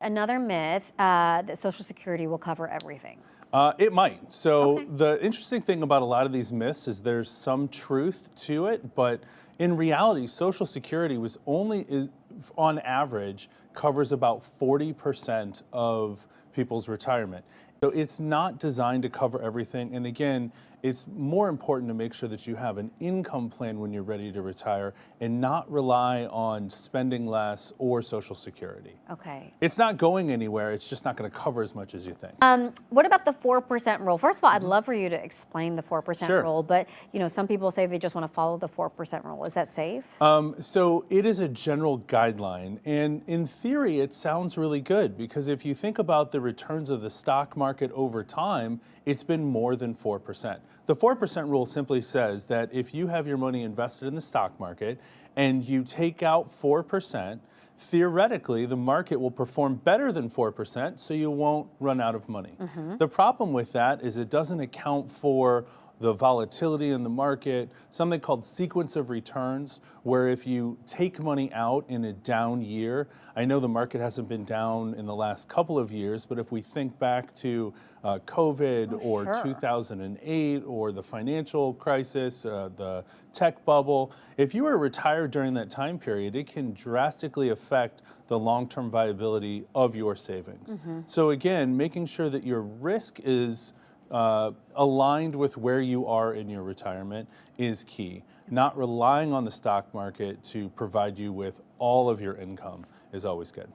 Another myth that Social Security will cover everything. It might. So Okay. the interesting thing about a lot of these myths is there's some truth to it, but in reality, Social Security on average, covers about 40% of people's retirement. So it's not designed to cover everything. And again, it's more important to make sure that you have an income plan when you're ready to retire and not rely on spending less or Social Security. Okay. It's not going anywhere. It's just not going to cover as much as you think. What about the 4% rule? First of all, I'd love for you to explain the 4% Sure. rule, but some people say they just want to follow the 4% rule. Is that safe? So it is a general guideline, and in theory, it sounds really good because if you think about the returns of the stock market over time, it's been more than 4%. The 4% rule simply says that if you have your money invested in the stock market and you take out 4%, theoretically, the market will perform better than 4%, so you won't run out of money. The problem with that is it doesn't account for the volatility in the market, something called sequence of returns, where if you take money out in a down year, I know the market hasn't been down in the last couple of years, but if we think back to COVID or sure. 2008 or the financial crisis, the tech bubble, if you were retired during that time period, it can drastically affect the long-term viability of your savings. So again, making sure that your risk is aligned with where you are in your retirement is key. Not relying on the stock market to provide you with all of your income is always good.